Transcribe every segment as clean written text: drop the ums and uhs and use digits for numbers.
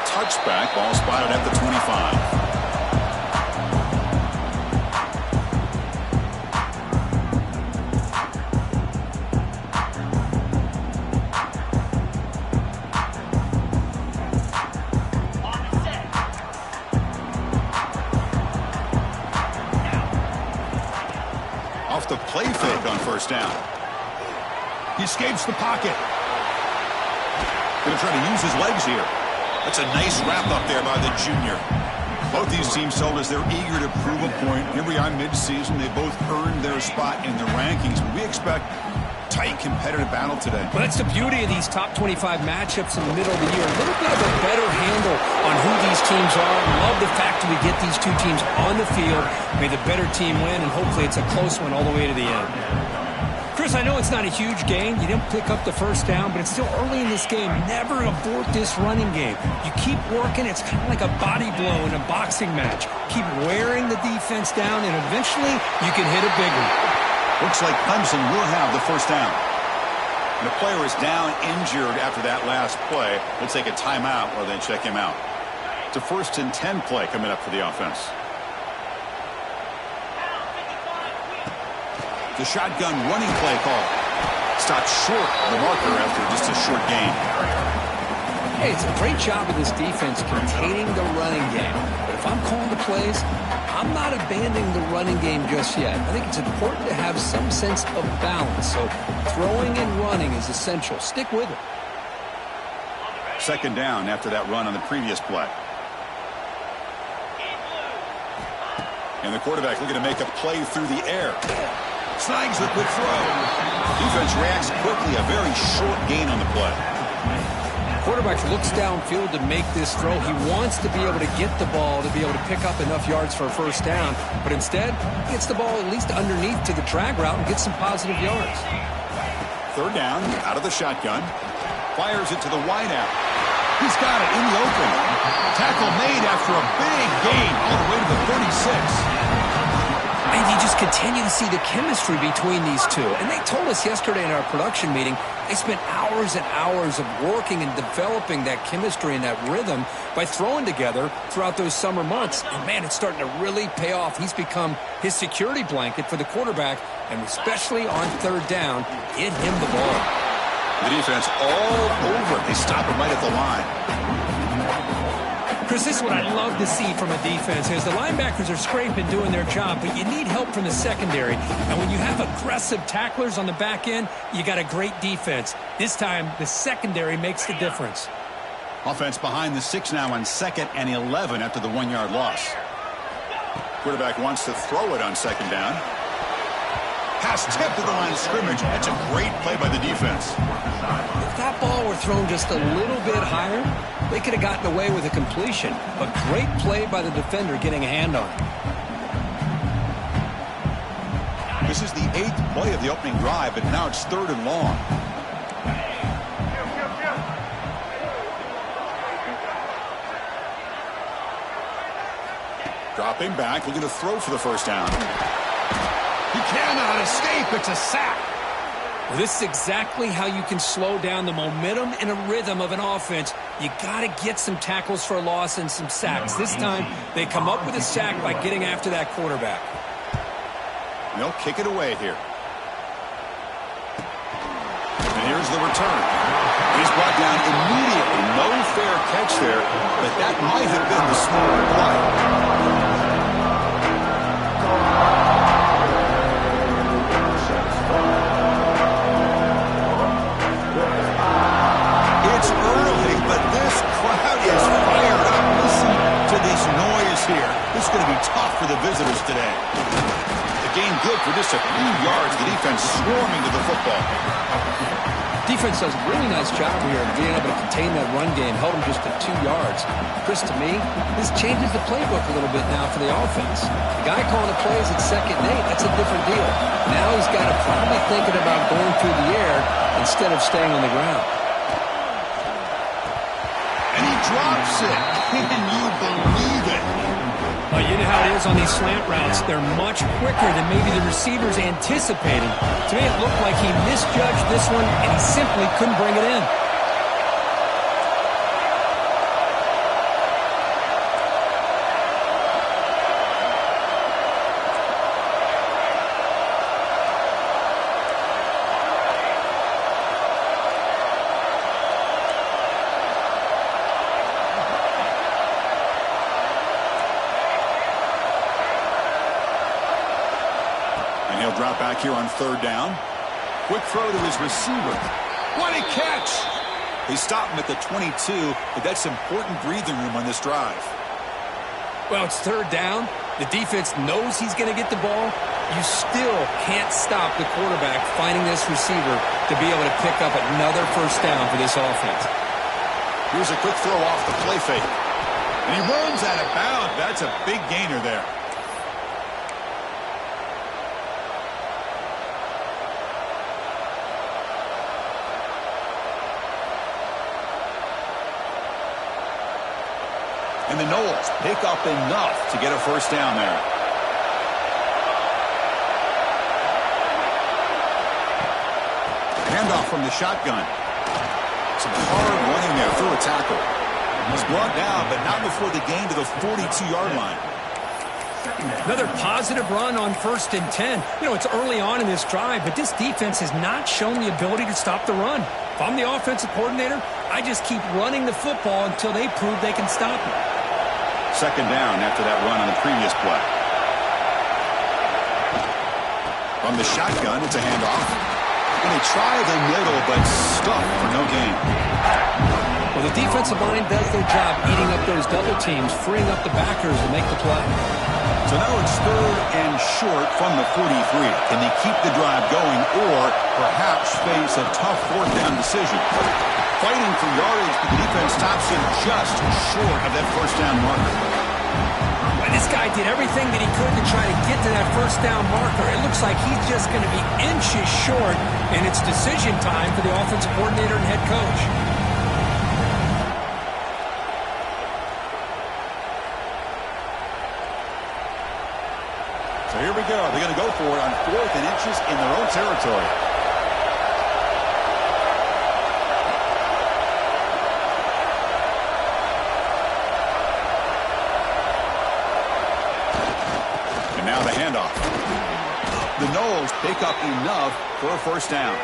touchback. Ball spotted at the 25. Off the play fake on first down. He escapes the pocket. Going to try to use his legs here. That's a nice wrap up there by the junior. Both these teams told us they're eager to prove a point. Here we are mid-season. They both earned their spot in the rankings. But we expect tight, competitive battle today. Well, that's the beauty of these top 25 matchups in the middle of the year. A little bit of a better handle on who these teams are. Love the fact that we get these two teams on the field. May the better team win, and hopefully it's a close one all the way to the end. Chris, I know it's not a huge gain. You didn't pick up the first down, but it's still early in this game. Never abort this running game. You keep working. It's kind of like a body blow in a boxing match. Keep wearing the defense down, and eventually you can hit a big one. Looks like Clemson will have the first down. And the player is down injured after that last play. We'll take a timeout while they check him out. It's a 1st and 10 play coming up for the offense. The shotgun running play call. Stopped short of the marker after just a short gain. Hey, it's a great job of this defense containing the running game. But if I'm calling the plays, I'm not abandoning the running game just yet. I think it's important to have some sense of balance. So throwing and running is essential. Stick with it. Second down after that run on the previous play. And the quarterback looking to make a play through the air. Snags the quick throw. Defense reacts quickly. A very short gain on the play. Quarterback looks downfield to make this throw. He wants to be able to get the ball to be able to pick up enough yards for a first down. But instead, he gets the ball at least underneath to the drag route and gets some positive yards. Third down, out of the shotgun. Fires it to the wideout. He's got it in the open. Tackle made after a big gain all the way to the 36. And you just continue to see the chemistry between these two. And they told us yesterday in our production meeting, they spent hours and hours of working and developing that chemistry and that rhythm by throwing together throughout those summer months. And, man, it's starting to really pay off. He's become his security blanket for the quarterback, and especially on third down, get him the ball. The defense all over it. They stop him right at the line. Chris, this is what I love to see from a defense is the linebackers are scraping, doing their job, but you need help from the secondary. And when you have aggressive tacklers on the back end, you got a great defense. This time, the secondary makes the difference. Offense behind the 6 now on 2nd and 11 after the 1-yard loss. Quarterback wants to throw it on 2nd down. Pass tipped to the line of scrimmage. That's a great play by the defense. If that ball were thrown just a little bit higher, they could have gotten away with a completion. But great play by the defender getting a hand on it. This is the 8th play of the opening drive, but now it's 3rd and long. Dropping back, looking to throw for the first down. He cannot escape. It's a sack. Well, this is exactly how you can slow down the momentum and a rhythm of an offense. You got to get some tackles for a loss and some sacks. This time, they come up with a sack by getting after that quarterback. They'll kick it away here. And here's the return. He's brought down immediately. No fair catch there, but that might have been the smarter play. This is going to be tough for the visitors today. The gain good for just a few yards. The defense swarming to the football. Defense does a really nice job here of being able to contain that run game. Held them just at 2 yards. Chris, to me, this changes the playbook a little bit now for the offense. The guy calling the plays at 2nd and 8, that's a different deal. Now he's got to probably thinking about going through the air instead of staying on the ground. And he drops it. Can you believe it? Well, you know how it is on these slant routes. They're much quicker than maybe the receivers anticipated. To me, it looked like he misjudged this one, and he simply couldn't bring it in. he'll drop back here on third down. Quick throw to his receiver. What a catch! They stop him at the 22, but that's important breathing room on this drive. Well, it's third down. The defense knows he's going to get the ball. You still can't stop the quarterback finding this receiver to be able to pick up another first down for this offense. Here's a quick throw off the play fake. And he runs out of bounds. That's a big gainer there. And the Noles pick up enough to get a first down there. Handoff from the shotgun. Some hard running there through a tackle. He's brought down, but not before the gain to the 42-yard line. Another positive run on 1st and 10. You know, it's early on in this drive, but this defense has not shown the ability to stop the run. If I'm the offensive coordinator, I just keep running the football until they prove they can stop it. Second down after that run on the previous play. From the shotgun, it's a handoff. And they try the middle, but stuck for no gain. Well, the defensive line does their job eating up those double teams, freeing up the backers to make the play. So now it's third and short from the 43. Can they keep the drive going or perhaps face a tough fourth down decision? Fighting for yardage, but the defense stops him just short of that first down marker. Well, this guy did everything that he could to try to get to that first down marker. It looks like he's just going to be inches short, and it's decision time for the offensive coordinator and head coach. So here we go. They're going to go for it on 4th and inches in their own territory. And now the handoff. The Noles pick up enough for a first down.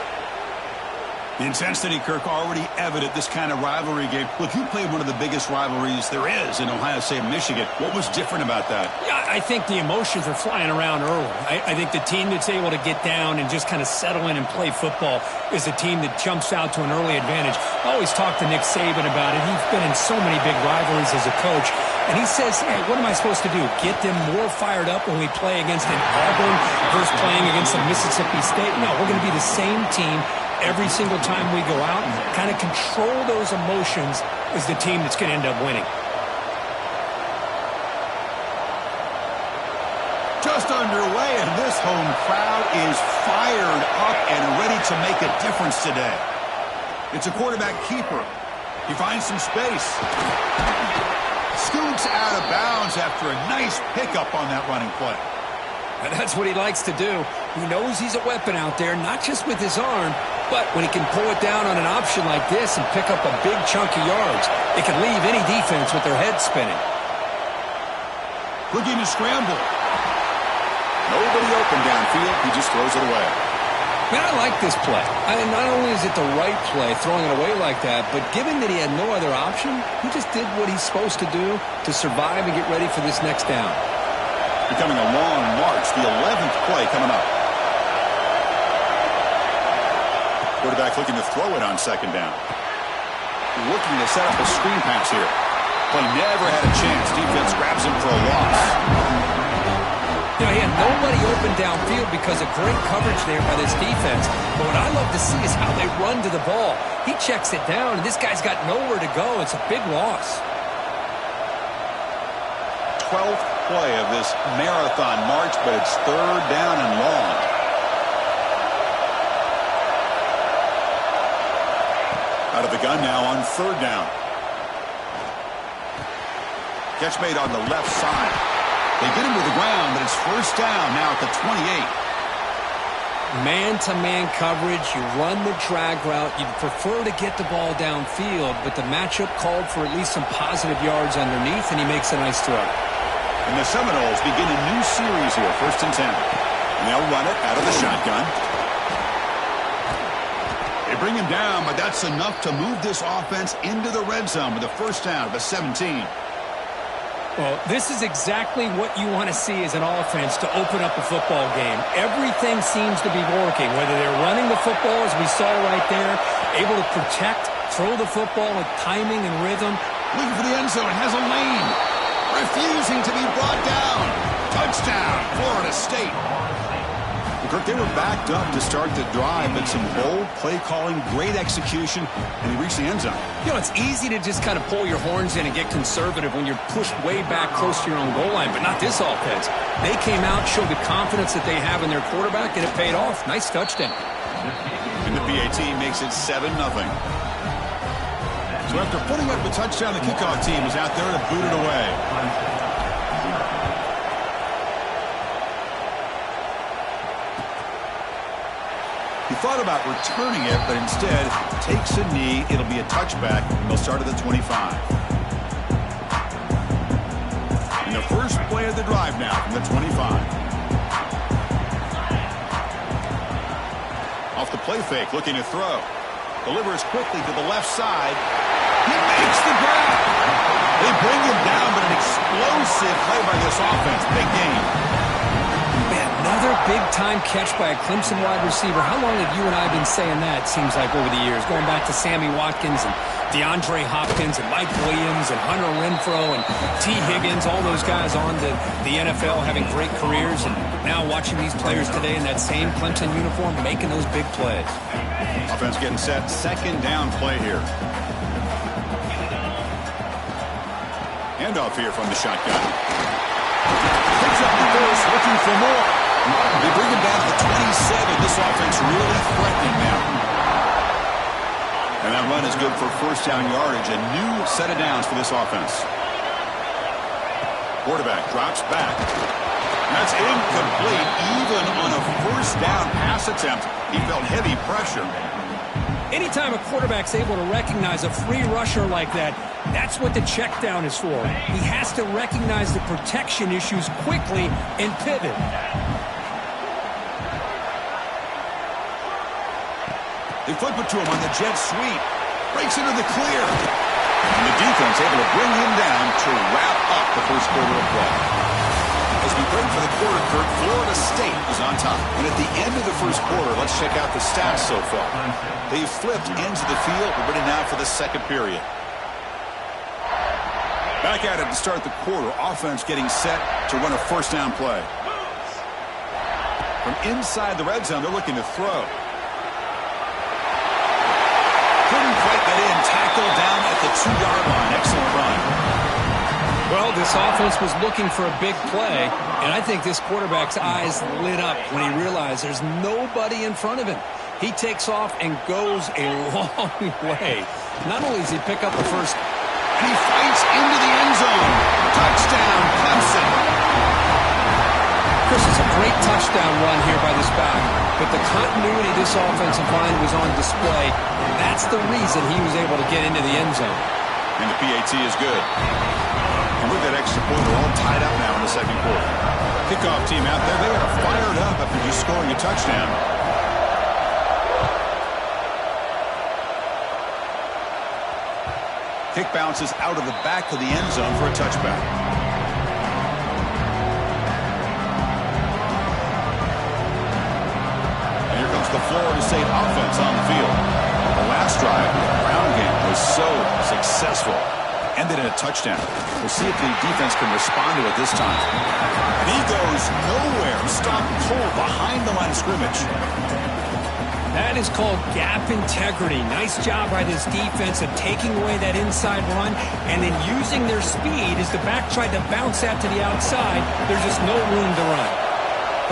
The intensity, Kirk, already evident this kind of rivalry game. Look, you played one of the biggest rivalries there is in Ohio State and Michigan. What was different about that? Yeah, I think the emotions are flying around early. I think the team that's able to get down and just kind of settle in and play football is the team that jumps out to an early advantage. I always talk to Nick Saban about it. He's been in so many big rivalries as a coach. And he says, hey, what am I supposed to do? Get them more fired up when we play against an Auburn versus playing against a Mississippi State? No, we're going to be the same team every single time we go out. And kind of control those emotions is the team that's going to end up winning. Just underway, and this home crowd is fired up and ready to make a difference today. It's a quarterback keeper. He finds some space. Scoots out of bounds after a nice pickup on that running play. And that's what he likes to do. He knows he's a weapon out there, not just with his arm, but when he can pull it down on an option like this and pick up a big chunk of yards, it can leave any defense with their head spinning. Looking to scramble. Nobody open downfield. He just throws it away. Man, I like this play. Not only is it the right play, throwing it away like that, but given that he had no other option, he just did what he's supposed to do to survive and get ready for this next down. Becoming a long march, the 11th play coming up. Quarterback looking to throw it on second down. Looking to set up a screen pass here. Play never had a chance. Defense grabs him for a loss. You know, he had nobody open downfield because of great coverage there by this defense. But what I love to see is how they run to the ball. He checks it down, and this guy's got nowhere to go. It's a big loss. 12th play of this marathon march, but it's third down and long. Out of the gun now on third down. Catch made on the left side. They get him to the ground, but it's first down now at the 28. Man-to-man coverage, you run the drag route. You'd prefer to get the ball downfield, but the matchup called for at least some positive yards underneath, and he makes a nice throw. And the Seminoles begin a new series here, first and 10. And they'll run it out of the shotgun. They bring him down, but that's enough to move this offense into the red zone with a first down at the 17. Well, this is exactly what you want to see as an offense to open up a football game. Everything seems to be working, whether they're running the football, as we saw right there, able to protect, throw the football with timing and rhythm. Looking for the end zone, has a lane. Refusing to be brought down. Touchdown, Florida State. Kirk, they were backed up to start the drive, but some bold play calling, great execution, and they reached the end zone. You know, it's easy to just kind of pull your horns in and get conservative when you're pushed way back close to your own goal line, but not this offense. They came out, showed the confidence that they have in their quarterback, and it paid off. Nice touchdown. And the PAT makes it 7-0. So after putting up the touchdown, the kickoff team is out there to boot it away. He thought about returning it, but instead takes a knee. It'll be a touchback. They'll start at the 25. And the first play of the drive now from the 25. Off the play fake, looking to throw. Delivers quickly to the left side. He makes the grab. They bring him down, but an explosive play by this offense. Big game. Another big-time catch by a Clemson wide receiver. How long have you and I been saying that, it seems like, over the years? Going back to Sammy Watkins and DeAndre Hopkins and Mike Williams and Hunter Renfrow and T. Higgins, all those guys on to the NFL having great careers, and now watching these players today in that same Clemson uniform making those big plays. Offense getting set. Second down play here. Handoff here from the shotgun. Picks up the first, looking for more. They bring him down to the 27. This offense really threatening now. And that run is good for first down yardage. A new set of downs for this offense. Quarterback drops back. That's incomplete. Even on a first down pass attempt, he felt heavy pressure. Anytime a quarterback's able to recognize a free rusher like that, that's what the check down is for. He has to recognize the protection issues quickly and pivot. They flip it to him on the jet sweep. Breaks into the clear. And the defense able to bring him down to wrap up the first quarter of play. As we break for the quarter, Kirk, Florida State is on top. And at the end of the first quarter, let's check out the stats so far. They've flipped ends of the field. We're ready now for the second period. Back at it to start the quarter. Offense getting set to run a first down play. From inside the red zone, they're looking to throw. Couldn't quite get in. Tackle down at the 2-yard line. Excellent run. Well, this offense was looking for a big play, and I think this quarterback's eyes lit up when he realized there's nobody in front of him. He takes off and goes a long way. Not only does he pick up the first, and he fights into the end zone. Touchdown, Clemson. Chris, it's a great touchdown run here by this back, but the continuity of this offensive line was on display. That's the reason he was able to get into the end zone. And the PAT is good. And with that extra point, they're all tied up now in the second quarter. Kickoff team out there, they are fired up after just scoring a touchdown. Kick bounces out of the back of the end zone for a touchback. And here comes the Florida State offense on the field. The last drive, the ground game was so successful. Ended in a touchdown. We'll see if the defense can respond to it this time. And he goes nowhere. Stopped cold behind the line of scrimmage. That is called gap integrity. Nice job by this defense of taking away that inside run and then using their speed as the back tried to bounce that to the outside. There's just no room to run.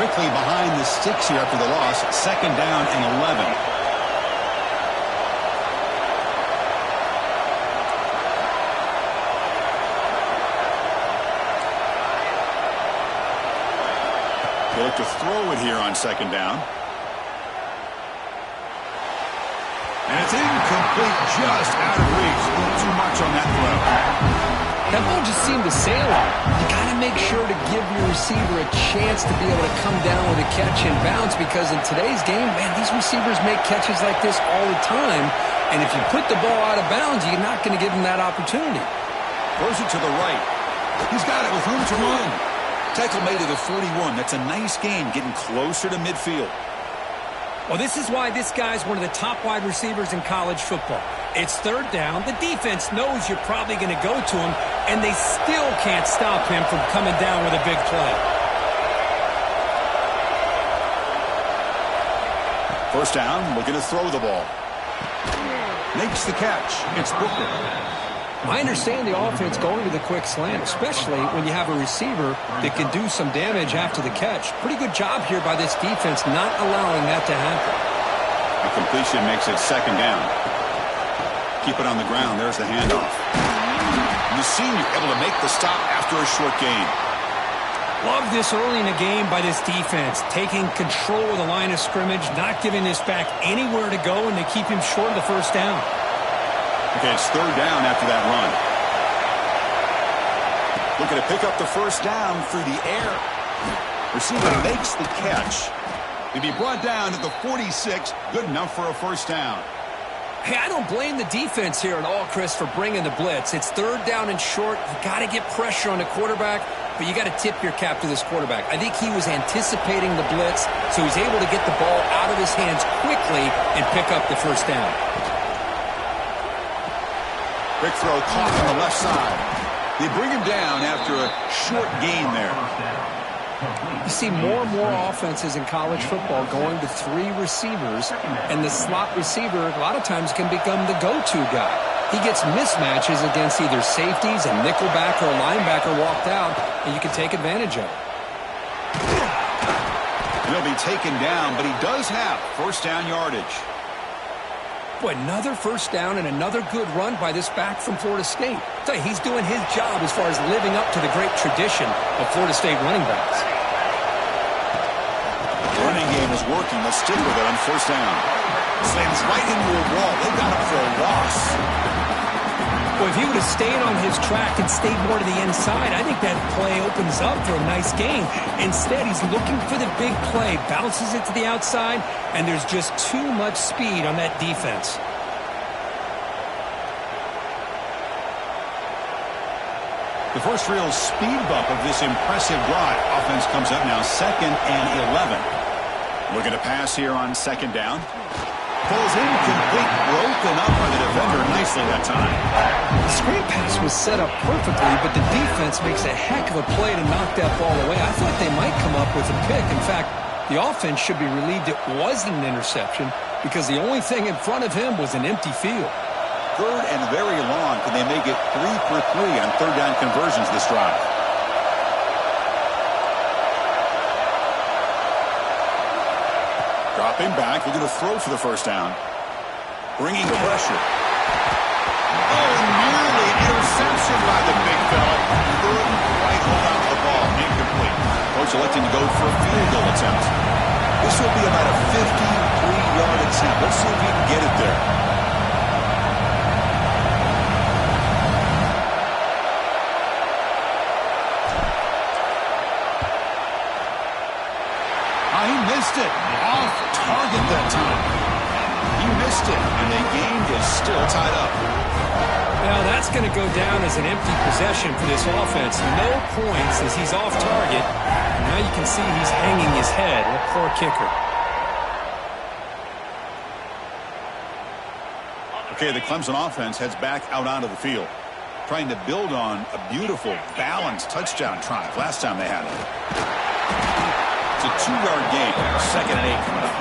Quickly behind the sticks here after the loss. Second down and 11. They look to throw it here on second down. And it's incomplete, just out of reach. A little too much on that throw. That ball just seemed to sail on. You got to make sure to give your receiver a chance to be able to come down with a catch and bounce, because in today's game, man, these receivers make catches like this all the time. And if you put the ball out of bounds, you're not going to give them that opportunity. Throws it to the right. He's got it with room to run. Tackle made at the 41. That's a nice gain, getting closer to midfield. Well, this is why this guy's one of the top wide receivers in college football. It's third down. The defense knows you're probably going to go to him, and they still can't stop him from coming down with a big play. First down, looking to throw the ball. Makes the catch. It's Booker. I understand the offense going to the quick slant, especially when you have a receiver that can do some damage after the catch. Pretty good job here by this defense not allowing that to happen. A completion makes it second down. Keep it on the ground. There's the handoff. The senior able to make the stop after a short gain. Love this early in the game by this defense, taking control of the line of scrimmage, not giving this back anywhere to go, and they keep him short of the first down. Okay, it's third down after that run. Looking to pick up the first down through the air. Receiver makes the catch. To be brought down at the 46, good enough for a first down. Hey, I don't blame the defense here at all, Chris, for bringing the blitz. It's third down and short. You got to get pressure on the quarterback, but you got to tip your cap to this quarterback. I think he was anticipating the blitz, so he's able to get the ball out of his hands quickly and pick up the first down. Quick throw caught on the left side. They bring him down after a short gain there. You see more and more offenses in college football going to three receivers, and the slot receiver a lot of times can become the go-to guy. He gets mismatches against either safeties, a nickelback, or a linebacker walked out, and you can take advantage of it. He'll be taken down, but he does have first down yardage. Boy, another first down and another good run by this back from Florida State. I'll tell you, he's doing his job as far as living up to the great tradition of Florida State running backs. The running game is working. Let's stick with it on first down. Slams right into a wall. They got him for a loss. Boy, if he would have stayed on his track and stayed more to the inside, I think that play opens up for a nice gain. Instead, he's looking for the big play, bounces it to the outside, and there's just too much speed on that defense. The first real speed bump of this impressive drive. Offense comes up now 2nd and 11. Looking to pass here on second down. Falls incomplete, broken up by the defender nicely that time. The screen pass was set up perfectly, but the defense makes a heck of a play to knock that ball away. I thought they might come up with a pick. In fact, the offense should be relieved it wasn't an interception because the only thing in front of him was an empty field. Third and very long. Can they make it 3 for 3 on third down conversions this drive? Dropping back, looking to throw for the first down. Bringing pressure. Oh, nearly interception by the big fella. Couldn't quite hold on to the ball. Incomplete. Coach electing to go for a field goal attempt. This will be about a 53-yard attempt. Let's see if he can get it there. He missed it. Off target that time. He missed it, and the game is still tied up. Now that's going to go down as an empty possession for this offense. No points as he's off target. Now you can see he's hanging his head. A poor kicker. Okay, the Clemson offense heads back out onto the field, trying to build on a beautiful, balanced touchdown drive last time they had it. It's a 2-yard gain. 2nd and 8 coming up.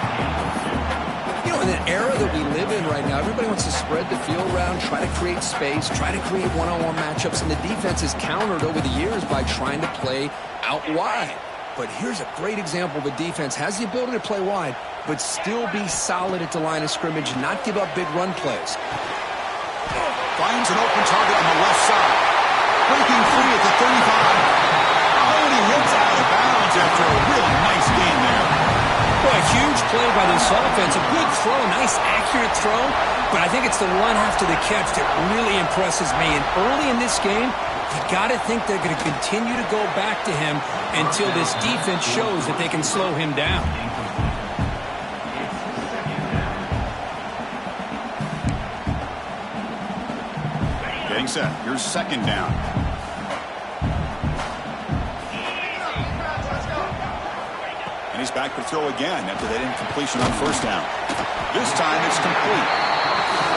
You know, in an era that we live in right now, everybody wants to spread the field around, try to create space, try to create one-on-one matchups, and the defense has countered over the years by trying to play out wide. But here's a great example of a defense has the ability to play wide, but still be solid at the line of scrimmage and not give up big run plays. Finds an open target on the left side. Breaking free at the 35. Oh, and he hits out of bounds after a real nice gain there. Boy, a huge play by this offense. A good throw, nice accurate throw, but I think it's the run after the catch that really impresses me. And early in this game, you got to think they're going to continue to go back to him until this defense shows that they can slow him down. Getting set. Here's second down. He's back to throw again after that incompletion on first down. This time it's complete.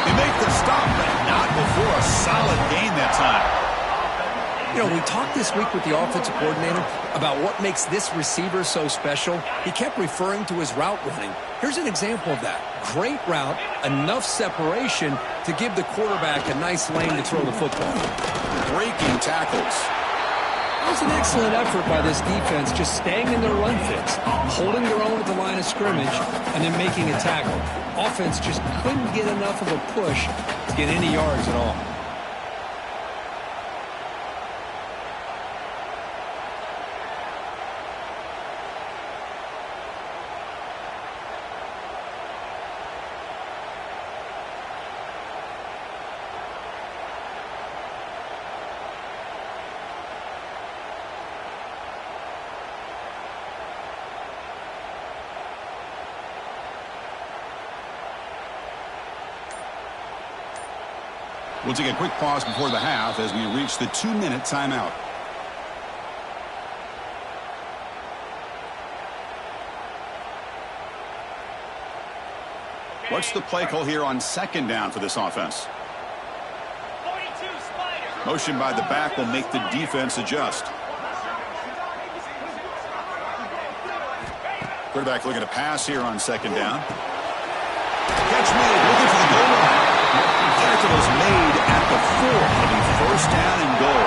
They make the stop, but not before a solid gain that time. You know, we talked this week with the offensive coordinator about what makes this receiver so special. He kept referring to his route running. Here's an example of that. Great route, enough separation to give the quarterback a nice lane to throw the football. Breaking tackles. That was an excellent effort by this defense, just staying in their run fits, holding their own at the line of scrimmage, and then making a tackle. Offense just couldn't get enough of a push to get any yards at all. We'll take a quick pause before the half as we reach the 2-minute timeout. What's the play call here on second down for this offense? Motion by the back will make the defense adjust. Quarterback looking to pass here on second down. Catch made, looking for the goal line. Tackle is made at the 4. It'll be first down and goal.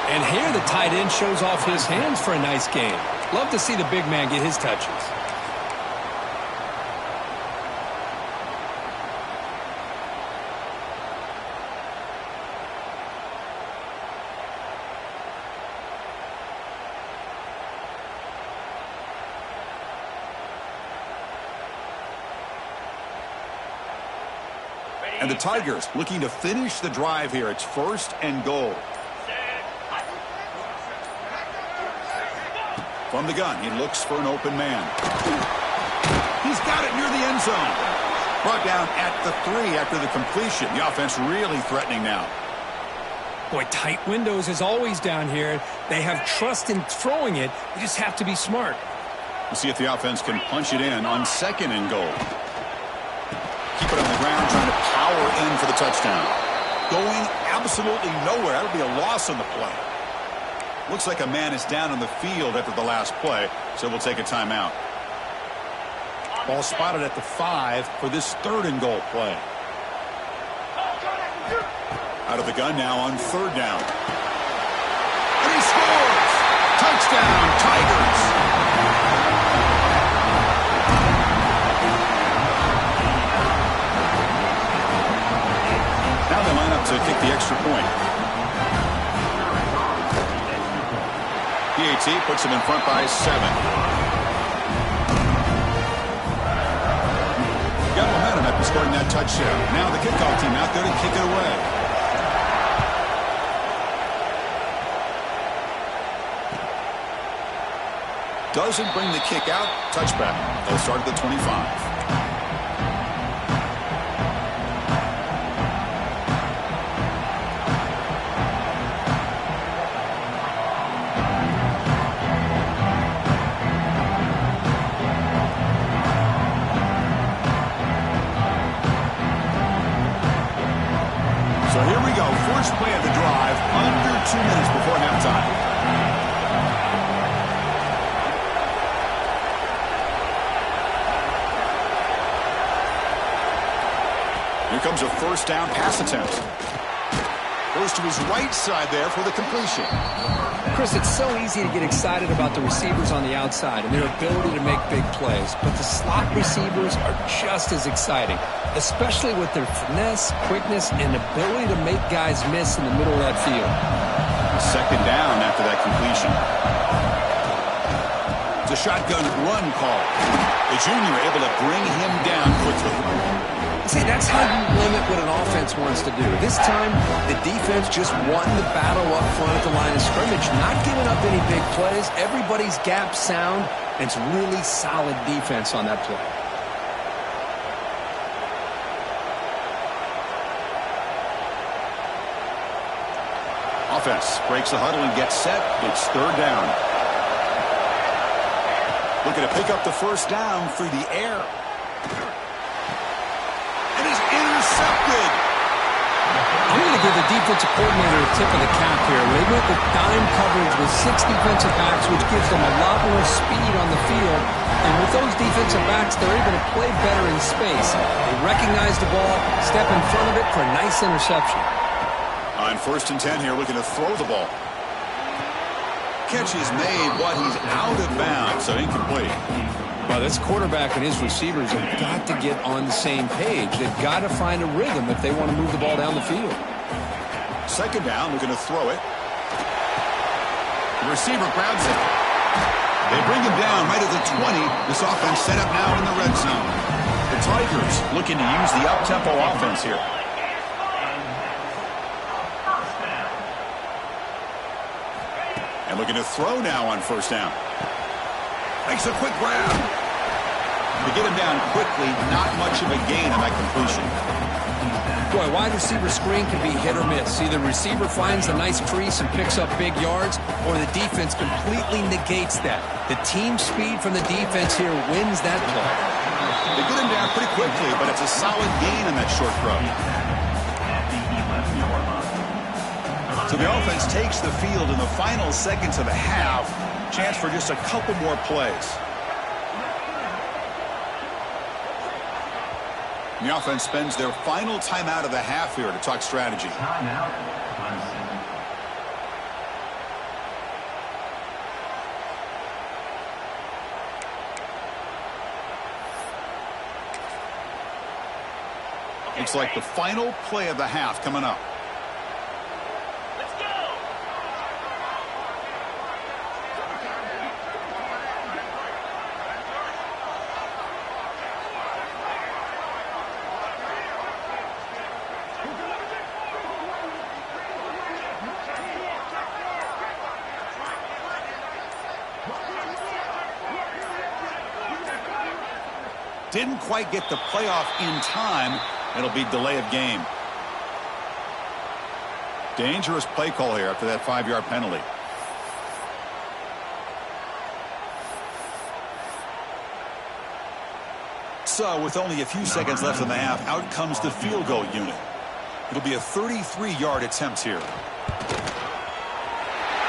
And here the tight end shows off his hands for a nice game. Love to see the big man get his touches. And the Tigers looking to finish the drive here. It's first and goal. From the gun, he looks for an open man. He's got it near the end zone. Brought down at the 3 after the completion. The offense really threatening now. Boy, tight windows as always down here. They have trust in throwing it. You just have to be smart. We'll see if the offense can punch it in on second and goal. Keep it on the ground, trying to power in for the touchdown. Going absolutely nowhere. That'll be a loss on the play. Looks like a man is down on the field after the last play, so we'll take a timeout. Ball spotted at the 5 for this third and goal play. Out of the gun now on third down. And he scores! Touchdown, Tigers! Now they line up to kick the extra point. PAT puts them in front by 7. Got momentum after scoring that touchdown. Now the kickoff team out there to kick it away. Doesn't bring the kick out. Touchback. They'll start at the 25. So here we go. First play of the drive. Under 2 minutes before halftime. Here comes a first down pass attempt. Goes to his right side there for the completion. Chris, it's so easy to get excited about the receivers on the outside and their ability to make big plays, but the slot receivers are just as exciting, especially with their finesse, quickness, and ability to make guys miss in the middle of that field. Second down after that completion. It's a shotgun run call. The junior able to bring him down quickly. See, that's how you limit what an offense wants to do. This time, the defense just won the battle up front at the line of scrimmage, not giving up any big plays. Everybody's gap sound, and it's really solid defense on that play. Offense breaks the huddle and gets set. It's third down. Looking to pick up the first down through the air. It is intercepted. I'm going to give the defensive coordinator a tip of the cap here. They went with dime coverage with 6 defensive backs, which gives them a lot more speed on the field. And with those defensive backs, they're able to play better in space. They recognize the ball, step in front of it for a nice interception. On 1st and 10 here, looking to throw the ball. Catch is made, but he's out of bounds, so incomplete. Well, this quarterback and his receivers have got to get on the same page. They've got to find a rhythm if they want to move the ball down the field. 2nd down, looking to throw it. The receiver grabs it. They bring him down right at the 20. This offense set up now in the red zone. The Tigers looking to use the up-tempo offense here. And looking to throw now on 1st down. Makes a quick grab. To get him down quickly, not much of a gain on that completion. Boy, wide receiver screen can be hit or miss. Either the receiver finds a nice crease and picks up big yards, or the defense completely negates that. The team speed from the defense here wins that play. They get him down pretty quickly, but it's a solid gain on that short throw. So the offense takes the field in the final seconds of the half. Chance for just a couple more plays. And the offense spends their final timeout of the half here to talk strategy. Looks like the final play of the half coming up. Didn't quite get the playoff in time. It'll be delay of game. Dangerous play call here after that 5-yard penalty. So with only a few seconds left in the half, out comes the field goal unit. It'll be a 33-yard attempt here.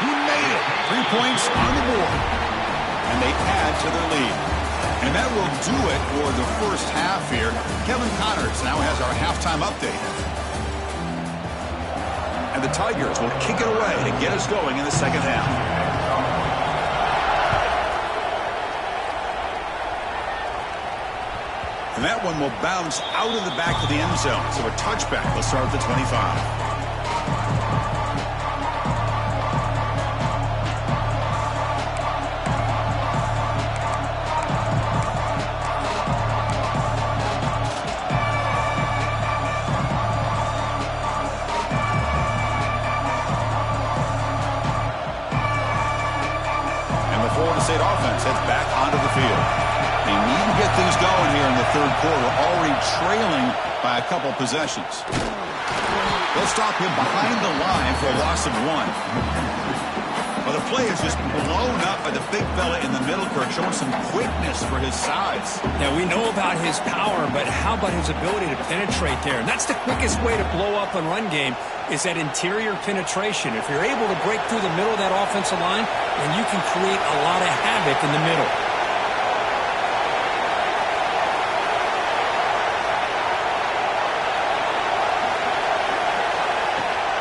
He made it. 3 points on the board. And they add to their lead. And that will do it for the first half here. Kevin Connors now has our halftime update. And the Tigers will kick it away to get us going in the second half. And that one will bounce out of the back of the end zone. So a touchback. Let's start at the 25. State offense heads back onto the field. They need to get things going here in the 3rd quarter, already trailing by a couple possessions. They'll stop him behind the line for a loss of 1. Well, the play is just blown up by the big fella in the middle, Kirk, showing some quickness for his size. Yeah, we know about his power, but how about his ability to penetrate there? And that's the quickest way to blow up a run game, is that interior penetration. If you're able to break through the middle of that offensive line, then you can create a lot of havoc in the middle.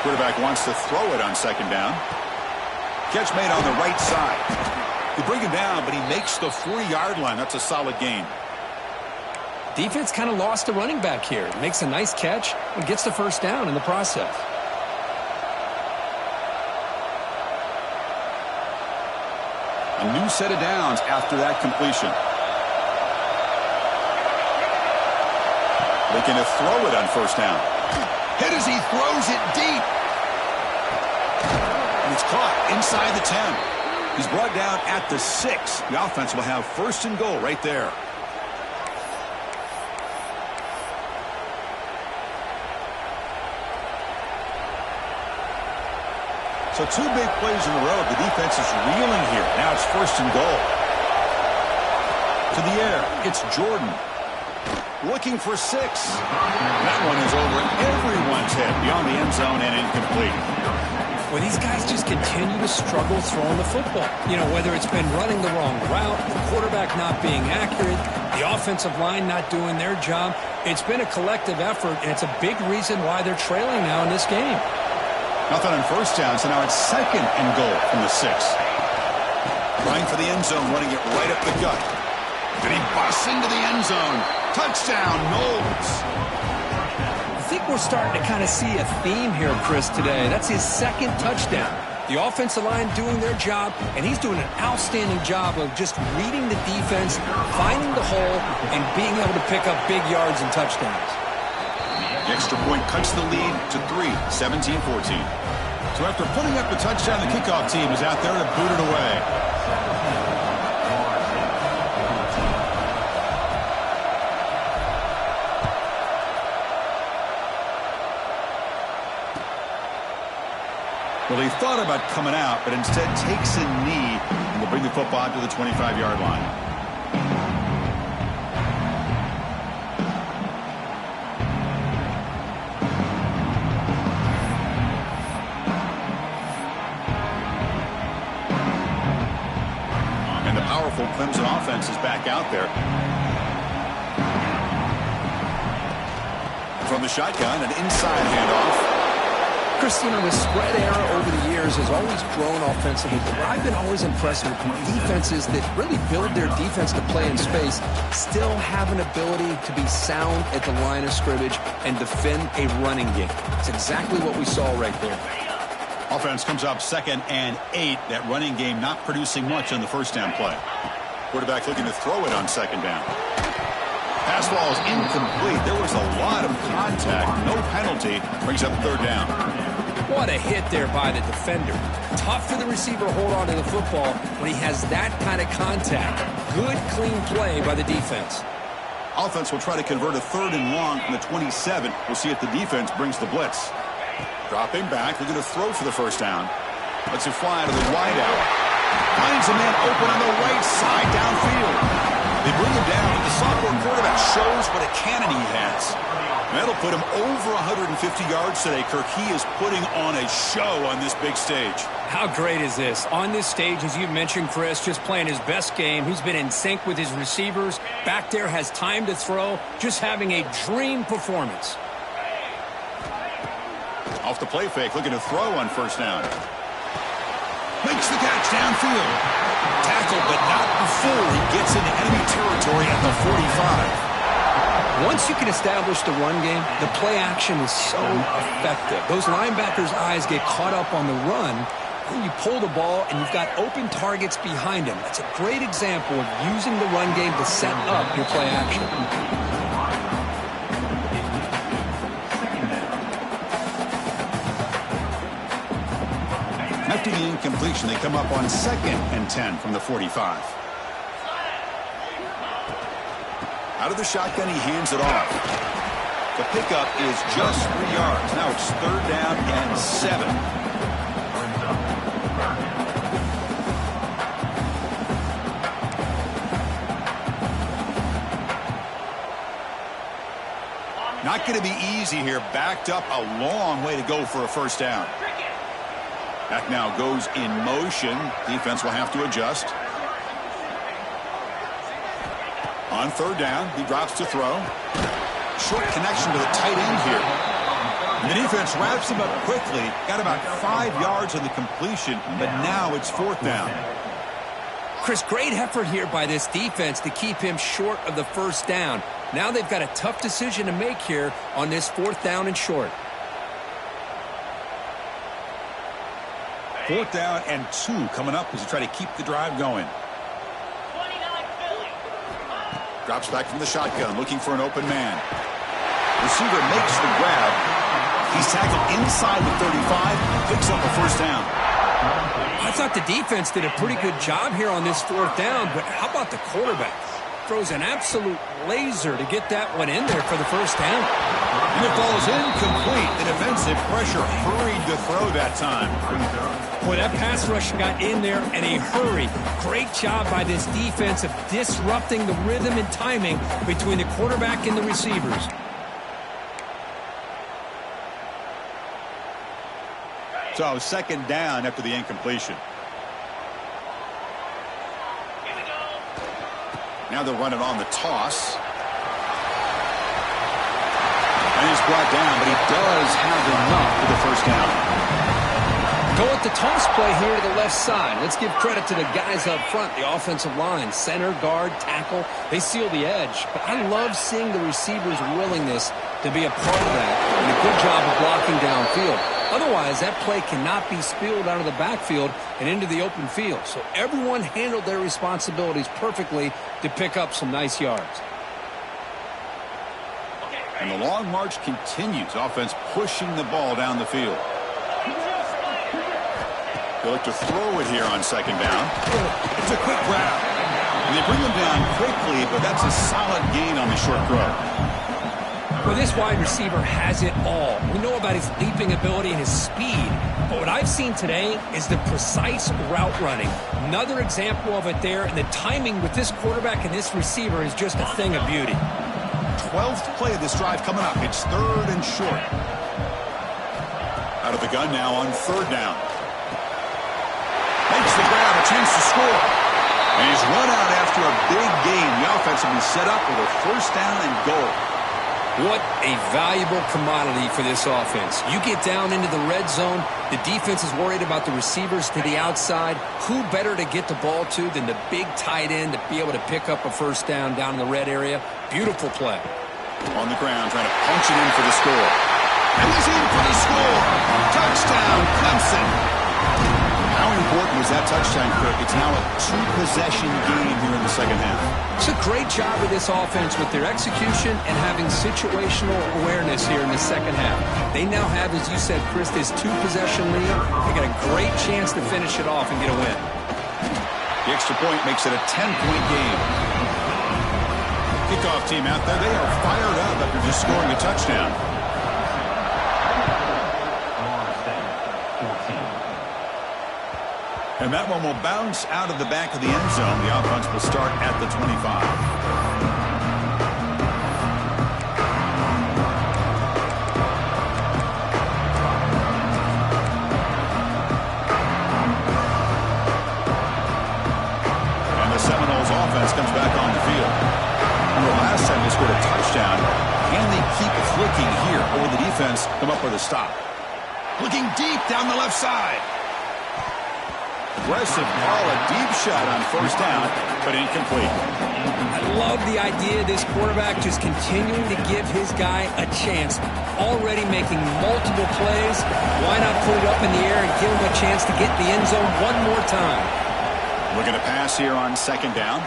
Quarterback wants to throw it on 2nd down. Catch made on the right side. They bring him down, but he makes the 40-yard line. That's a solid gain. Defense kind of lost a running back here. Makes a nice catch and gets the first down in the process. A new set of downs after that completion. Looking to throw it on 1st down. Hit as he throws it deep. And it's caught inside the 10. He's brought down at the 6. The offense will have 1st and goal right there. So 2 big plays in a row. The defense is reeling here. Now it's 1st and goal. To the air, it's Jordan. Looking for 6. That one is over everyone's head beyond the end zone and incomplete. Well, these guys just continue to struggle throwing the football. You know, whether it's been running the wrong route, the quarterback not being accurate, the offensive line not doing their job. It's been a collective effort, and it's a big reason why they're trailing now in this game. Nothing on first down, so now it's 2nd and goal from the 6. Running for the end zone, running it right up the gut. And he busts into the end zone. Touchdown, Knowles. I think we're starting to kind of see a theme here, Chris, today. That's his 2nd touchdown. The offensive line doing their job, and he's doing an outstanding job of just reading the defense, finding the hole, and being able to pick up big yards and touchdowns. The extra point cuts the lead to 3, 17-14. So after putting up the touchdown, the kickoff team is out there to boot it away. Well, he thought about coming out, but instead takes a knee and will bring the football to the 25-yard line. And the powerful Clemson offense is back out there. From the shotgun, an inside handoff. Chris, you know, the spread era over the years has always grown offensively, but I've been always impressed with defenses that really build their defense to play in space, still have an ability to be sound at the line of scrimmage and defend a running game. It's exactly what we saw right there. Offense comes up 2nd and 8. That running game not producing much on the first down play. Quarterback looking to throw it on 2nd down. Pass ball is incomplete. There was a lot of contact. No penalty. Brings up 3rd down. What a hit there by the defender. Tough for the receiver to hold on to the football when he has that kind of contact. Good, clean play by the defense. Offense will try to convert a 3rd and long from the 27. We'll see if the defense brings the blitz. Dropping back. Looking to throw for the first down. Lets it fly to the wide out. Finds a man open on the right side downfield. They bring him down. The sophomore quarterback shows what a cannon he has. That'll put him over 150 yards today, Kirk. He is putting on a show on this big stage. How great is this? On this stage, as you mentioned, Chris, just playing his best game. He's been in sync with his receivers. Back there, has time to throw. Just having a dream performance. Off the play fake, looking to throw on first down. Makes the catch downfield. Tackled, but not before he gets into enemy territory at the 45. Once you can establish the run game, the play action is so effective. Those linebackers' eyes get caught up on the run, and you pull the ball, and you've got open targets behind him. That's a great example of using the run game to set up your play action. After the incompletion, they come up on 2nd and 10 from the 45. Out of the shotgun, he hands it off. The pickup is just 3 yards. Now it's 3rd down and 7. Not going to be easy here. Backed up a long way to go for a first down. Back now goes in motion. Defense will have to adjust. On 3rd down, he drops to throw. Short connection to the tight end here. And the defense wraps him up quickly. Got about 5 yards on the completion, but now it's 4th down. Chris, great effort here by this defense to keep him short of the first down. Now they've got a tough decision to make here on this 4th down and short. 4th down and 2 coming up as they try to keep the drive going. Drops back from the shotgun, looking for an open man. Receiver makes the grab. He's tackled inside the 35, picks up a first down. I thought the defense did a pretty good job here on this 4th down, but how about the quarterback? Throws an absolute laser to get that one in there for the first down. And it falls incomplete. The defensive pressure hurried to throw that time. Boy, that pass rush got in there in a hurry. Great job by this defense of disrupting the rhythm and timing between the quarterback and the receivers. So second down after the incompletion. Now they'll run it on the toss. And he's brought down, but he does have enough for the first down. Go with the toss play here to the left side. Let's give credit to the guys up front, the offensive line, center, guard, tackle. They seal the edge. But I love seeing the receivers' willingness to be a part of that and a good job of blocking downfield. Otherwise, that play cannot be spilled out of the backfield and into the open field. So everyone handled their responsibilities perfectly to pick up some nice yards. And the long march continues. Offense pushing the ball down the field. They look to throw it here on second down. It's a quick grab. And they bring him down quickly, but that's a solid gain on the short throw. Well, this wide receiver has it all. We know about his leaping ability and his speed, but what I've seen today is the precise route running. Another example of it there, and the timing with this quarterback and this receiver is just a thing of beauty. 12th play of this drive coming up. It's third and short. Out of the gun now on third down. Makes the grab, a chance to score. And he's run out after a big gain. The offense will be set up with a first down and goal. What a valuable commodity for this offense. You get down into the red zone, the defense is worried about the receivers to the outside. Who better to get the ball to than the big tight end to be able to pick up a first down in the red area? Beautiful play. On the ground, trying to punch it in for the score. And he's in for the score. Touchdown, Clemson. How important was that touchdown, Kirk? It's now a two-possession game here in the second half. It's a great job of this offense with their execution and having situational awareness here in the second half. They now have, as you said, Chris, this two-possession lead. They got a great chance to finish it off and get a win. The extra point makes it a 10-point game. Kickoff team out there, they are fired up after just scoring a touchdown. And that one will bounce out of the back of the end zone. The offense will start at the 25. And the Seminoles offense comes back on the field. Remember last time they scored a touchdown. Can they keep flicking here, or will the defense come up with a stop? Looking deep down the left side. Aggressive ball, a deep shot on first down, but incomplete. I love the idea of this quarterback just continuing to give his guy a chance. Already making multiple plays. Why not put it up in the air and give him a chance to get in the end zone one more time? Looking to pass here on second down.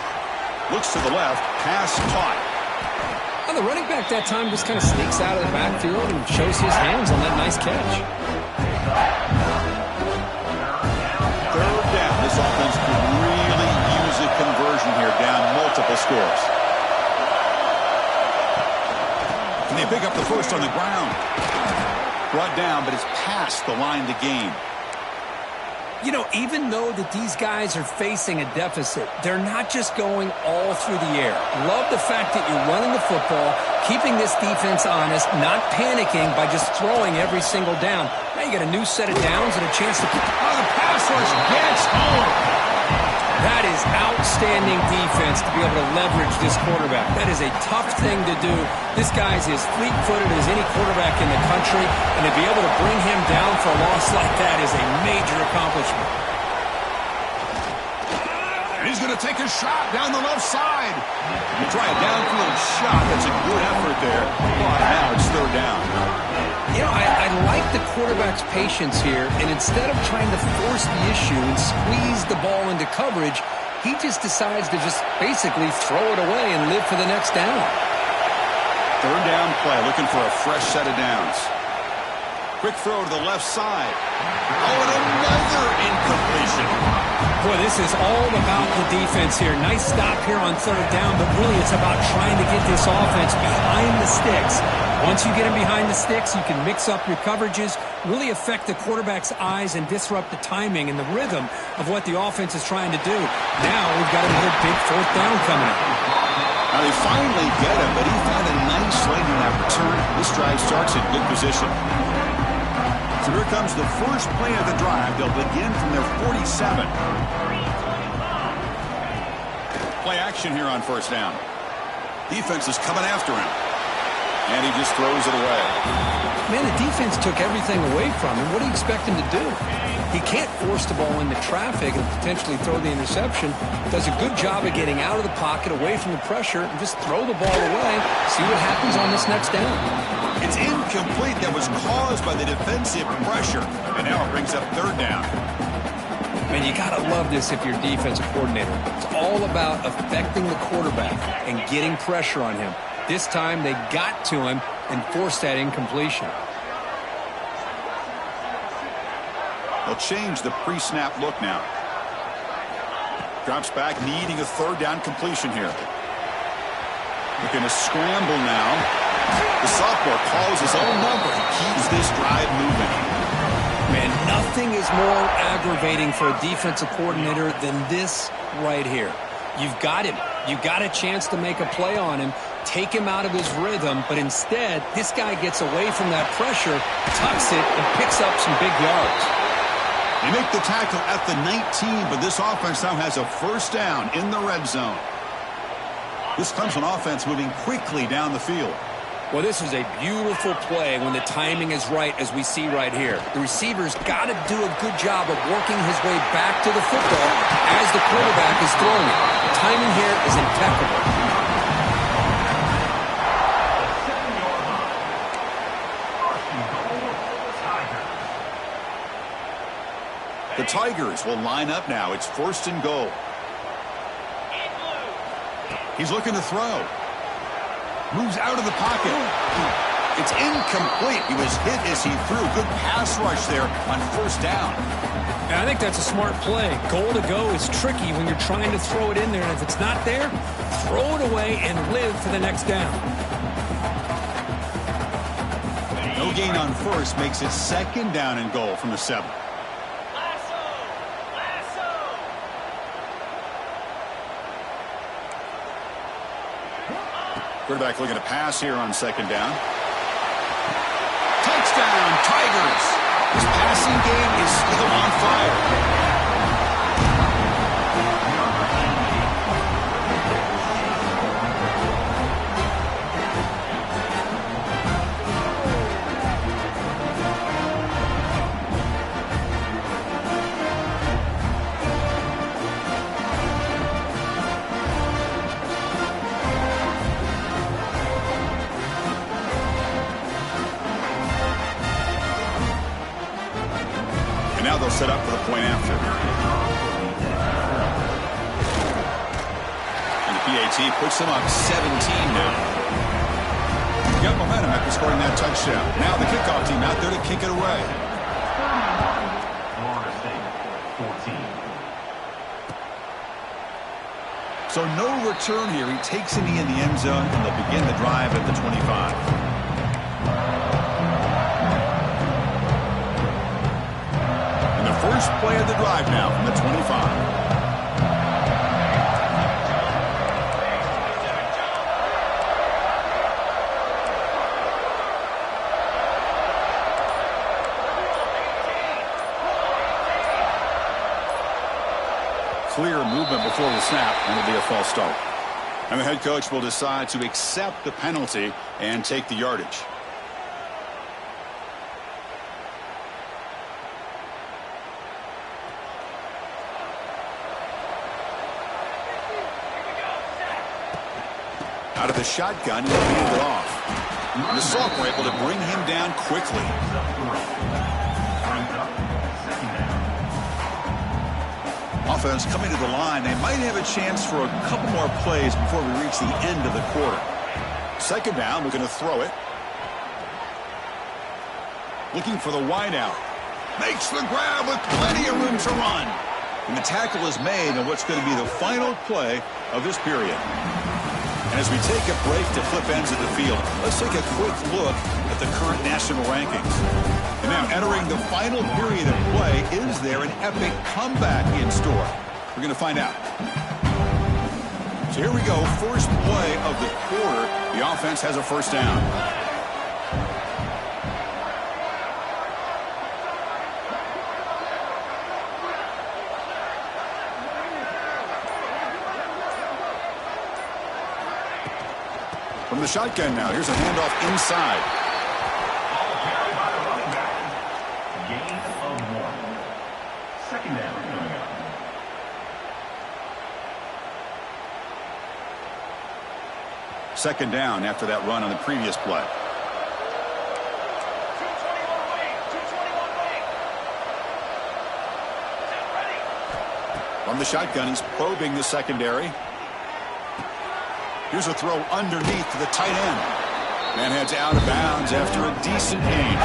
Looks to the left, pass caught. Well, the running back that time just kind of sneaks out of the backfield and shows his hands on that nice catch. Third down. This offense could really use a conversion here, down multiple scores. And they pick up the first on the ground. Brought down, but it's past the line to gain. You know, even though that these guys are facing a deficit, they're not just going all through the air. Love the fact that you're running the football, keeping this defense honest, not panicking by just throwing every single down. Now you got a new set of downs and a chance to... Oh, the pass rush gets home. That is outstanding defense to be able to leverage this quarterback. That is a tough thing to do. This guy's as fleet-footed as any quarterback in the country, and to be able to bring him down for a loss like that is a major accomplishment. And he's going to take a shot down the left side. You try a downfield shot. That's a good effort there. But now it's third down. You know, I like the quarterback's patience here, and instead of trying to force the issue and squeeze the ball into coverage, he just decides to just basically throw it away and live for the next down. Third down play, looking for a fresh set of downs. Quick throw to the left side. Oh, and another incompletion. Boy, this is all about the defense here. Nice stop here on third down, but really it's about trying to get this offense behind the sticks Once you get him behind the sticks, you can mix up your coverages, really affect the quarterback's eyes and disrupt the timing and the rhythm of what the offense is trying to do. Now we've got another big fourth down coming up. Now they finally get him, but he found a nice lane in that return. This drive starts in good position. So here comes the first play of the drive. They'll begin from their 47. Play action here on first down. Defense is coming after him. And he just throws it away. Man, the defense took everything away from him. What do you expect him to do? He can't force the ball into traffic and potentially throw the interception. Does a good job of getting out of the pocket, away from the pressure, and just throw the ball away. See what happens on this next down. It's incomplete. That was caused by the defensive pressure. And now it brings up third down. Man, you got to love this if you're a defensive coordinator. It's all about affecting the quarterback and getting pressure on him. This time they got to him and forced that incompletion. They'll change the pre-snap look now. Drops back, needing a third down completion here. Looking to scramble now. The sophomore calls his own number and keeps this drive moving. Man, nothing is more aggravating for a defensive coordinator than this right here. You've got him. You've got a chance to make a play on him, take him out of his rhythm, but instead, this guy gets away from that pressure, tucks it, and picks up some big yards. They make the tackle at the 19, but this offense now has a first down in the red zone. This Clemson offense moving quickly down the field. Well, this is a beautiful play when the timing is right, as we see right here. The receiver's got to do a good job of working his way back to the football as the quarterback is throwing it. The timing here is impeccable. The Tigers will line up now. It's first and goal. He's looking to throw. Moves out of the pocket. It's incomplete. He was hit as he threw. Good pass rush there on first down. And I think that's a smart play. Goal to go is tricky when you're trying to throw it in there. And if it's not there, throw it away and live for the next down. No gain on first makes it second down and goal from the 7. Quarterback looking to pass here on second down. Touchdown, Tigers. This passing game is still on fire. Now they'll set up for the point after. And the PAT puts them up 17 now. Got momentum after scoring that touchdown. Now the kickoff team out there to kick it away. So no return here. He takes a knee in the end zone, and they'll begin the drive at the 25. First play of the drive now from the 25. Clear movement before the snap, and it'll be a false start. And the head coach will decide to accept the penalty and take the yardage. Out of the shotgun, he'll hand it off. The sophomore able to bring him down quickly. Offense coming to the line. They might have a chance for a couple more plays before we reach the end of the quarter. Second down, looking to throw it. Looking for the wideout. Makes the grab with plenty of room to run. And the tackle is made on what's going to be the final play of this period. And as we take a break to flip ends of the field, let's take a quick look at the current national rankings. And now entering the final period of play, is there an epic comeback in store? We're going to find out. So here we go, first play of the quarter. The offense has a first down. From the shotgun now, here's a handoff inside. Gain of 1. Second down. Second down after that run on the previous play. From the shotgun, he's probing the secondary. Here's a throw underneath to the tight end. Man heads out of bounds after a decent gain.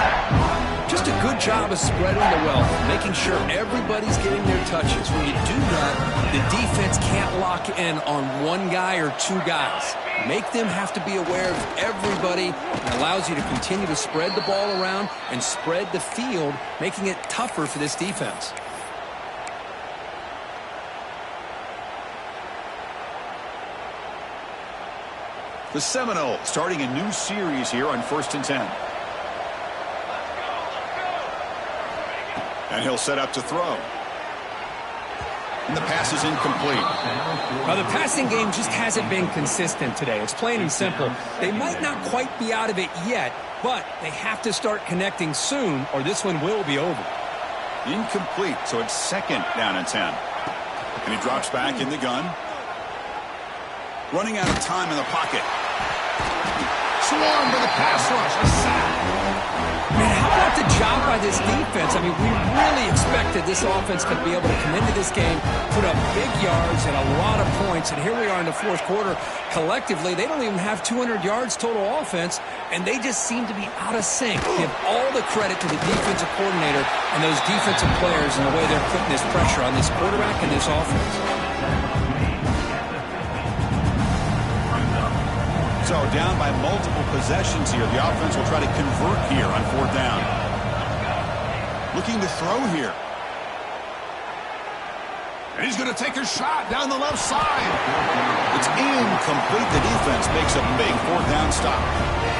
Just a good job of spreading the wealth, making sure everybody's getting their touches. When you do that, the defense can't lock in on one guy or two guys. Make them have to be aware of everybody. It allows you to continue to spread the ball around and spread the field, making it tougher for this defense. The Seminoles starting a new series here on 1st and 10. And he'll set up to throw. And the pass is incomplete. Well, the passing game just hasn't been consistent today. It's plain and simple. They might not quite be out of it yet, but they have to start connecting soon or this one will be over. Incomplete, so it's second down and 10. And he drops back in the gun. Running out of time in the pocket. Swarmed with a pass rush. A sack. Man, how about the job by this defense? I mean, we really expected this offense to be able to come into this game, put up big yards and a lot of points, and here we are in the fourth quarter. Collectively, they don't even have 200 yards total offense, and they just seem to be out of sync. Give all the credit to the defensive coordinator and those defensive players and the way they're putting this pressure on this quarterback and this offense. So down by multiple possessions here. The offense will try to convert here on 4th down. Looking to throw here. And he's going to take a shot down the left side. It's incomplete. The defense makes a big 4th down stop.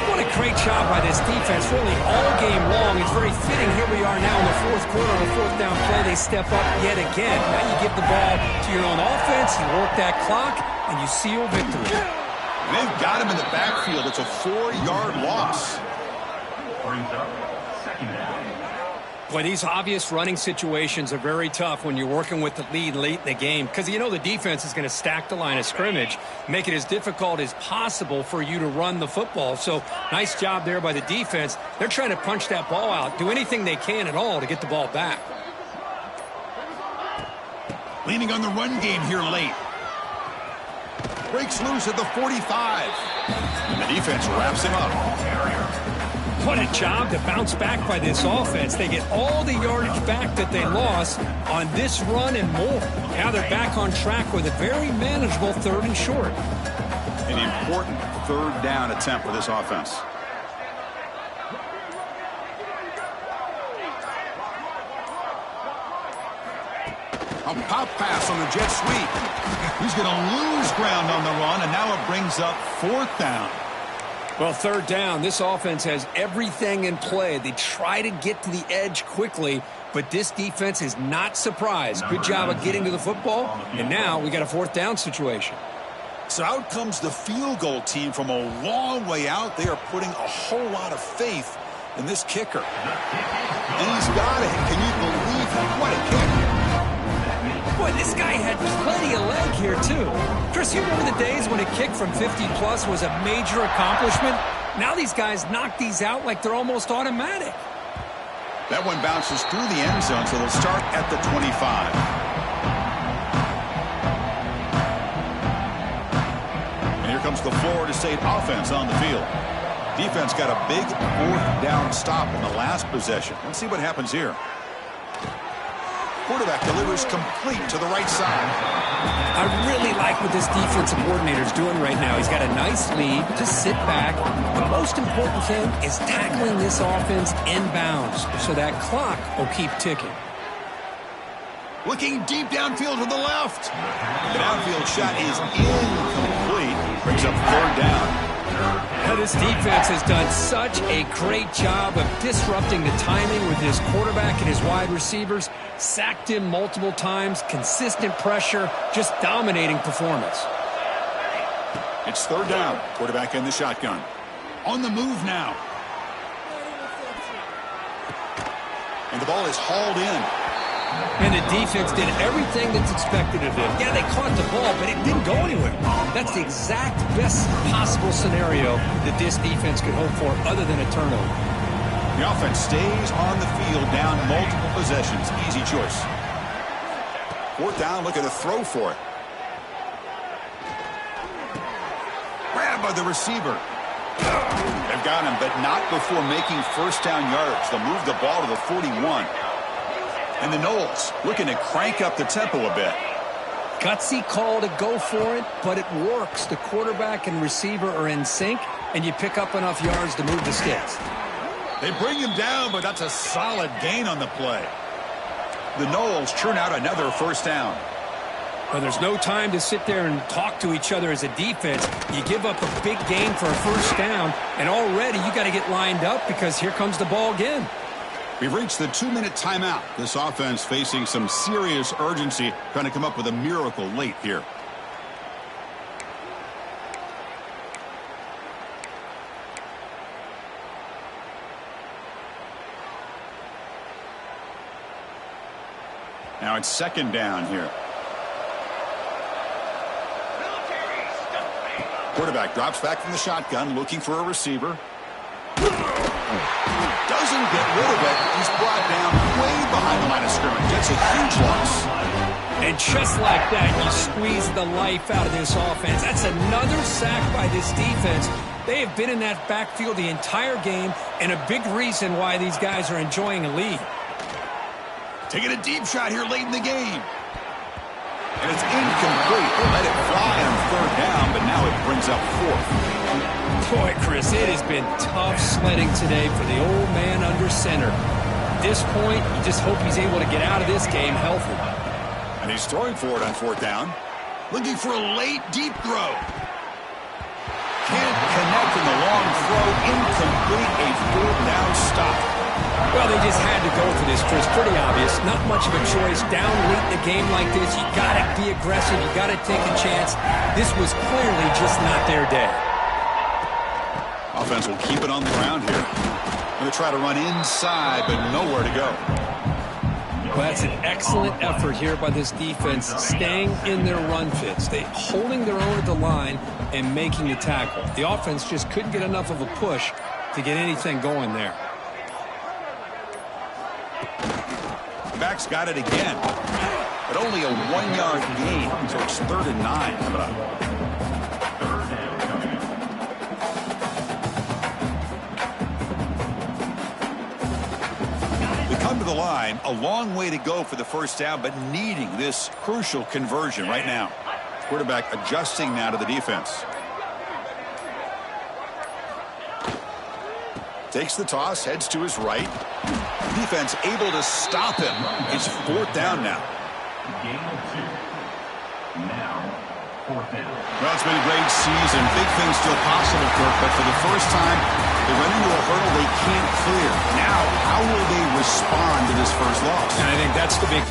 What a great job by this defense, really all game long. It's very fitting. Here we are now in the fourth quarter on a 4th down play. They step up yet again. Now you give the ball to your own offense, you work that clock, and you seal victory. And they've got him in the backfield. It's a 4-yard loss. Boy, these obvious running situations are very tough when you're working with the lead late in the game because you know the defense is going to stack the line of scrimmage, make it as difficult as possible for you to run the football. So nice job there by the defense. They're trying to punch that ball out, do anything they can at all to get the ball back. Leaning on the run game here late. Breaks loose at the 45. And the defense wraps him up. What a job to bounce back by this offense. They get all the yardage back that they lost on this run and more. Now they're back on track with a very manageable 3rd and short. An important 3rd down attempt for this offense. A pop pass on the jet sweep. He's going to lose ground on the run, and now it brings up 4th down. Well, 3rd down, this offense has everything in play. They try to get to the edge quickly, but this defense is not surprised. Good job of getting to the football, and now we got a 4th down situation. So out comes the field goal team from a long way out. They are putting a whole lot of faith in this kicker. And he's got it. Can you believe it? What a kick. Boy, this guy had plenty of leg here, too. Chris, you remember the days when a kick from 50-plus was a major accomplishment? Now these guys knock these out like they're almost automatic. That one bounces through the end zone, so they'll start at the 25. And here comes the Florida State offense on the field. Defense got a big 4th down stop on the last possession. Let's see what happens here. Quarterback delivers complete to the right side. I really like what this defensive coordinator is doing right now. He's got a nice lead. Just sit back. The most important thing is tackling this offense inbounds so that clock will keep ticking. Looking deep downfield to the left. The downfield shot is incomplete. Brings up third down. Now, this defense has done such a great job of disrupting the timing with his quarterback and his wide receivers. Sacked him multiple times, consistent pressure, just dominating performance. It's third down. Quarterback in the shotgun. On the move now. And the ball is hauled in. And the defense did everything that's expected of them. Yeah, they caught the ball, but it didn't go anywhere. That's the exact best possible scenario that this defense could hope for other than a turnover. The offense stays on the field down multiple possessions. Easy choice. Fourth down, look at a throw for it. Grabbed by the receiver. They've got him, but not before making first down yards. They'll move the ball to the 41. And the Noles looking to crank up the tempo a bit. Gutsy call to go for it, but it works. The quarterback and receiver are in sync, and you pick up enough yards to move the sticks. They bring him down, but that's a solid gain on the play. The Noles churn out another first down. Well, there's no time to sit there and talk to each other as a defense. You give up a big gain for a first down, and already you got to get lined up because here comes the ball again. We've reached the 2-minute timeout. This offense facing some serious urgency, trying to come up with a miracle late here. Now it's second down here. Quarterback drops back from the shotgun, looking for a receiver. Doesn't get rid of it. He's brought down way behind the line of scrimmage. That's a huge loss. And just like that, you squeeze the life out of this offense. That's another sack by this defense. They have been in that backfield the entire game, and a big reason why these guys are enjoying a lead. Taking a deep shot here late in the game. And it's incomplete. They let it fly on third down, but now it brings up fourth. Boy, Chris, it has been tough sledding today for the old man under center. At this point, you just hope he's able to get out of this game healthy. And he's throwing for it on fourth down. Looking for a late, deep throw. Can't connect in the long throw. Incomplete, a fourth down stop. Well, they just had to go for this, Chris. Pretty obvious. Not much of a choice. Down late in a game like this, you got to be aggressive. You got to take a chance. This was clearly just not their day. Offense will keep it on the ground here. Going to try to run inside, but nowhere to go. Well, that's an excellent effort here by this defense, staying in their run fits. They holding their own at the line and making the tackle. The offense just couldn't get enough of a push to get anything going there. Back's got it again, but only a 1-yard gain, so it's 3rd and 9 coming up. To the line, a long way to go for the first down, but needing this crucial conversion right now. Quarterback adjusting now to the defense. Takes the toss, heads to his right. Defense able to stop him. It's fourth down now. Gain of 2. Now, fourth down. Well, it's been a great season. Big things still possible, Kirk, but for the first time, they run into a hurdle they can't clear. Now, how will they respond to this first loss? And I think that's the big